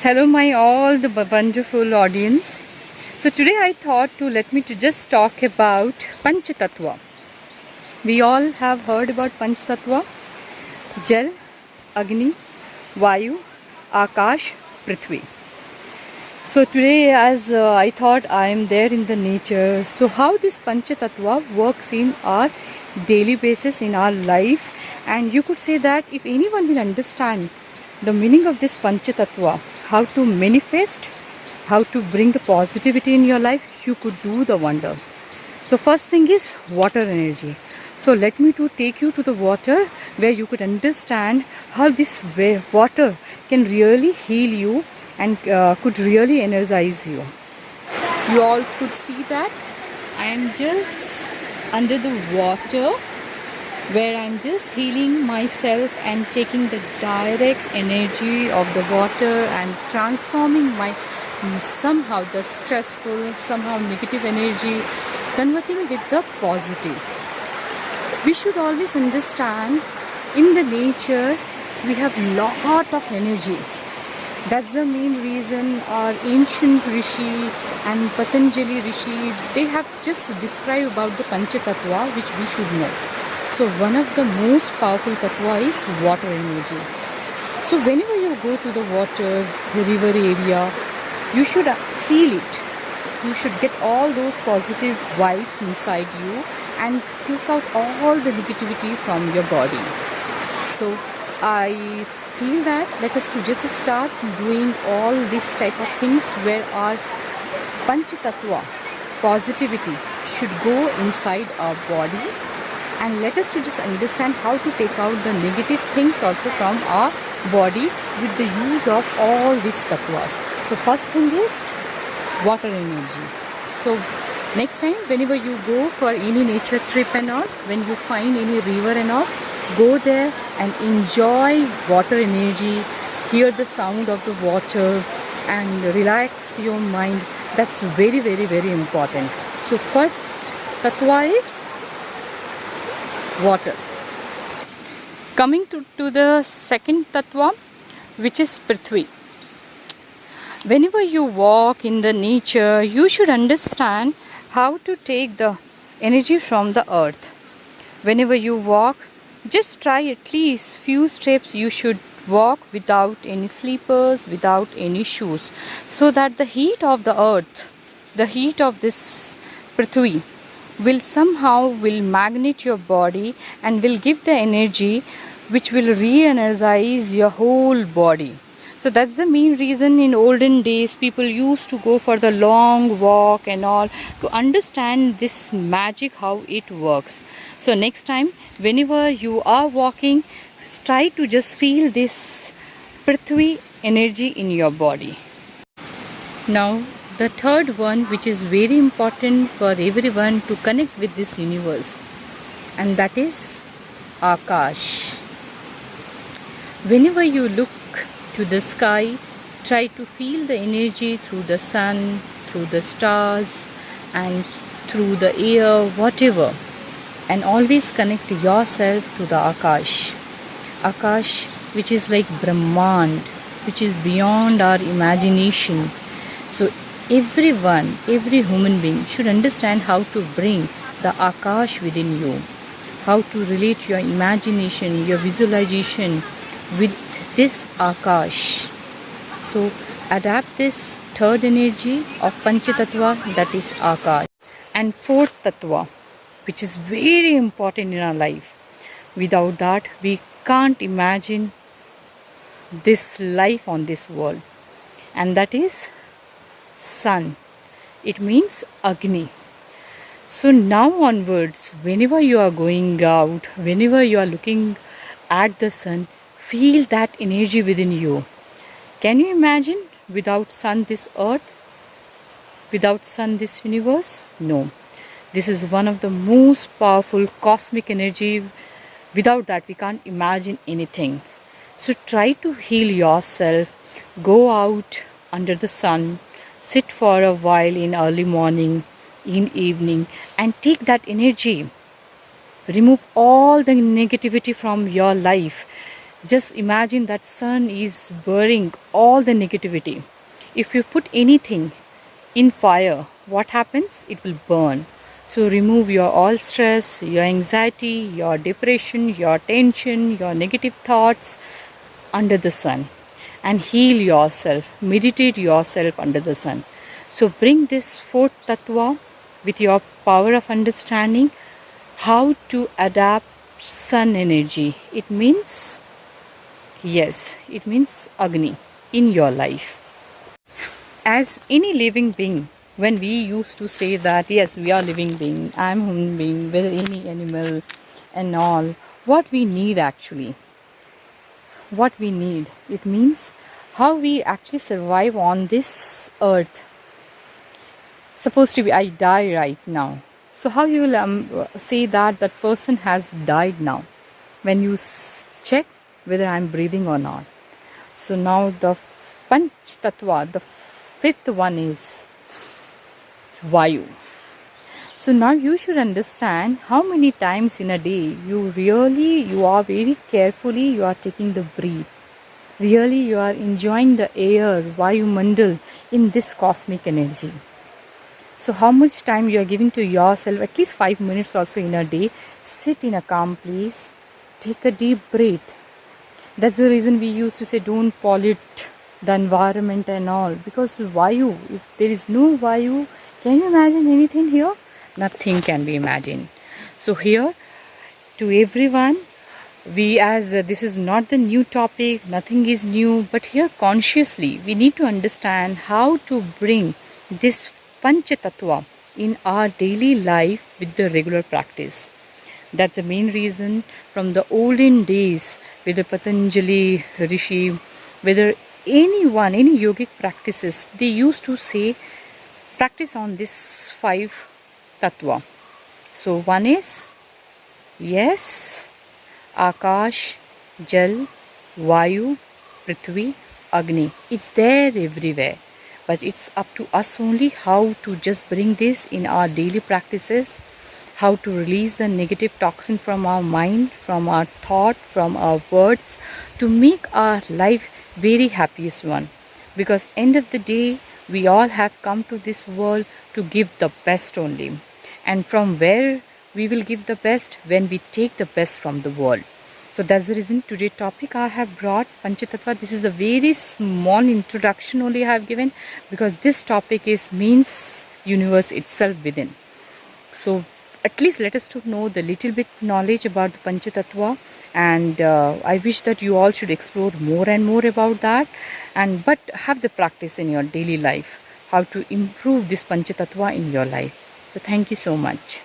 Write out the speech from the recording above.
Hello my all the wonderful audience. So today I thought to let me to just talk about Panchatattva. We all have heard about Panchatattva: Jal, Agni, Vayu, Akash, Prithvi. So today as I thought I am there in the nature. So how this Panchatattva works in our daily basis in our life, and you could say that if anyone will understand the meaning of this Panchatattva, how to manifest, how to bring the positivity in your life, you could do the wonder. So first thing is water energy. So let me to take you to the water where you could understand how this water can really heal you and could really energize you. You all could see that I am just under the water where I'm just healing myself and taking the direct energy of the water and transforming my somehow the stressful, somehow negative energy, converting with the positive. We should always understand in the nature we have lot of energy. That's the main reason our ancient Rishi and Patanjali Rishi, they have just described about the Panchatattva which we should know. So one of the most powerful tattva is water energy. So whenever you go to the water, the river area, you should feel it. You should get all those positive vibes inside you and take out all the negativity from your body. So I feel that let us to just start doing all this type of things where our Panchatattva, positivity, should go inside our body. And let us to just understand how to take out the negative things also from our body with the use of all these tattvas. So first thing is water energy. So next time whenever you go for any nature trip and all, when you find any river and all, go there and enjoy water energy, hear the sound of the water and relax your mind. That's very, very, very important. So first tattva is water. Coming to the second tattva, which is Prithvi. Whenever you walk in the nature, you should understand how to take the energy from the earth. Whenever you walk, just try at least few steps. You should walk without any slippers, without any shoes, so that the heat of the earth, the heat of this Prithvi, will magnet your body and will give the energy which will re-energize your whole body. So that's the main reason in olden days people used to go for the long walk and all to understand this magic, how it works. So next time whenever you are walking, try to just feel this Prithvi energy in your body. Now the third one, which is very important for everyone to connect with this universe, and that is Akash. Whenever you look to the sky, try to feel the energy through the sun, through the stars and through the air, whatever, and always connect yourself to the Akash. Akash, which is like Brahmand, which is beyond our imagination. So everyone, every human being should understand how to bring the Akash within you, how to relate your imagination, your visualization with this Akash. So adapt this third energy of Panchatattva, that is Akash. And fourth Tattva, which is very important in our life. Without that, we can't imagine this life on this world. And that is sun. It means Agni. So now onwards, whenever you are going out, whenever you are looking at the sun, feel that energy within you. Can you imagine without sun this earth? Without sun this universe? No. This is one of the most powerful cosmic energy. Without that we can't imagine anything. So try to heal yourself. Go out under the sun. Sit for a while in early morning, in evening, and take that energy. Remove all the negativity from your life. Just imagine that sun is burning all the negativity. If you put anything in fire, what happens? It will burn. So remove your all stress, your anxiety, your depression, your tension, your negative thoughts under the sun, and heal yourself, meditate yourself under the sun. So bring this fourth tattva with your power of understanding how to adapt sun energy. It means, yes, it means Agni in your life. As any living being, when we used to say that, yes, we are living being, I'm human being, whether any animal and all, what we need actually, what we need, it means how we actually survive on this earth. Supposed to be I die right now. So how you will say that that person has died now? When you check whether I'm breathing or not. So now the Panch Tattva, the fifth one is Vayu. So now you should understand how many times in a day you are very carefully, you are taking the breath. Really you are enjoying the air, Vayu Mandal in this cosmic energy. So how much time you are giving to yourself, at least 5 minutes also in a day, sit in a calm place, take a deep breath. That's the reason we used to say don't pollute the environment and all, because Vayu, if there is no Vayu, can you imagine anything here? Nothing can be imagined. So here, to everyone, we as this is not the new topic, nothing is new, but here consciously we need to understand how to bring this Pancha Tattva in our daily life with the regular practice. That's the main reason from the olden days, whether Patanjali Rishi, whether anyone, any yogic practices, they used to say practice on this 5 tattva. So one is, yes, Akash, Jal, Vayu, Prithvi, Agni. It's there everywhere. But it's up to us only how to just bring this in our daily practices, how to release the negative toxin from our mind, from our thought, from our words, to make our life very happiest one. Because end of the day, we all have come to this world to give the best only. And from where we will give the best? When we take the best from the world. So that's the reason today's topic I have brought, Panchatattva. This is a very small introduction only I have given, because this topic means universe itself within. So at least let us to know the little bit knowledge about the Panchatattva, and I wish that you all should explore more and more about that, but have the practice in your daily life, how to improve this Panchatattva in your life. So thank you so much.